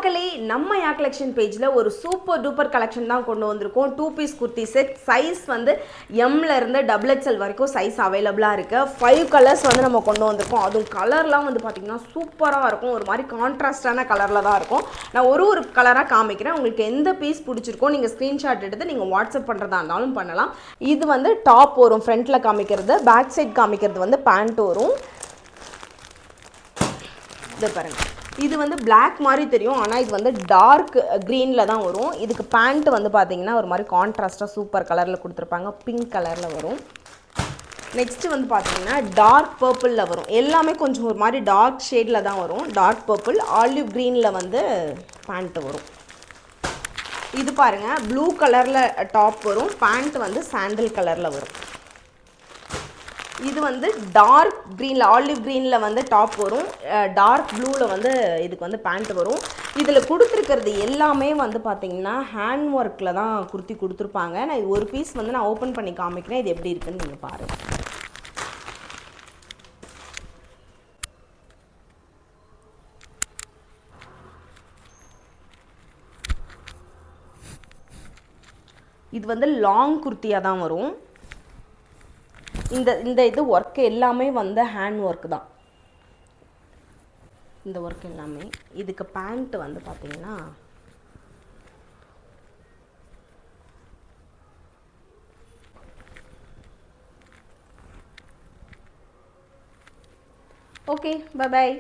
மக்களே நம்ம யா கலெக்ஷன் பேஜில் ஒரு சூப்பர் டூப்பர் கலெக்ஷன் தான் கொண்டு வந்திருக்கோம். 2 பீஸ் குர்த்தி செட். சைஸ் வந்து எம்ல இருந்து XXL வரைக்கும் சைஸ் அவைலபிளாக இருக்குது. 5 கலர்ஸ் வந்து நம்ம கொண்டு வந்திருக்கோம். அதுவும் கலர்லாம் வந்து பார்த்திங்கன்னா சூப்பராக இருக்கும். ஒரு மாதிரி கான்ட்ராஸ்டான கலரில் தான் இருக்கும். நான் ஒரு கலராக காமிக்கிறேன். உங்களுக்கு எந்த பீஸ் பிடிச்சிருக்கோ நீங்கள் ஸ்க்ரீன்ஷாட் எடுத்து நீங்கள் வாட்ஸ்அப் பண்ணுறதா இருந்தாலும் பண்ணலாம். இது வந்து டாப் வரும், ஃப்ரண்ட்டில் காமிக்கிறது. பேக் சைட் காமிக்கிறது வந்து பேண்ட் வரும். இது பாருங்கள், இது வந்து பிளாக் மாதிரி தெரியும், ஆனால் இது வந்து டார்க் க்ரீனில் தான் வரும். இதுக்கு பேண்ட் வந்து பார்த்தீங்கன்னா ஒரு மாதிரி கான்ட்ராஸ்ட்டாக சூப்பர் கலரில் கொடுத்துருப்பாங்க. பிங்க் கலரில் வரும். நெக்ஸ்ட்டு வந்து பார்த்தீங்கன்னா டார்க் பர்பிளில் வரும். எல்லாமே கொஞ்சம் ஒரு மாதிரி டார்க் ஷேடில் தான் வரும். டார்க் பர்பிள், ஆலிவ் க்ரீனில் வந்து பேண்ட்டு வரும். இது பாருங்கள், ப்ளூ கலரில் டாப் வரும். பேண்ட் வந்து சாண்டில் கலரில் வரும். இது வந்து டார்க் க்ரீனில், ஆலிவ் க்ரீனில் வந்து டாப் வரும். டார்க் ப்ளூவில் வந்து இதுக்கு வந்து பேண்ட் வரும். இதில் கொடுத்துருக்கிறது எல்லாமே வந்து பார்த்திங்கன்னா ஹேண்ட் ஒர்க்கில் தான் குர்த்தி கொடுத்துருப்பாங்க. நான் இது ஒரு பீஸ் வந்து நான் ஓப்பன் பண்ணி காமிக்கிறேன். இது எப்படி இருக்குன்னு நீங்கள் பாருங்கள். இது வந்து லாங் குர்த்தியாக தான் வரும். இந்த இது ஒர்க் எல்லாமே வந்து ஹேண்ட் ஒர்க் தான். இந்த ஒர்க் எல்லாமே. இதுக்கு பேண்ட் வந்து பார்த்தீங்கன்னா ஓகே, பை பாய்.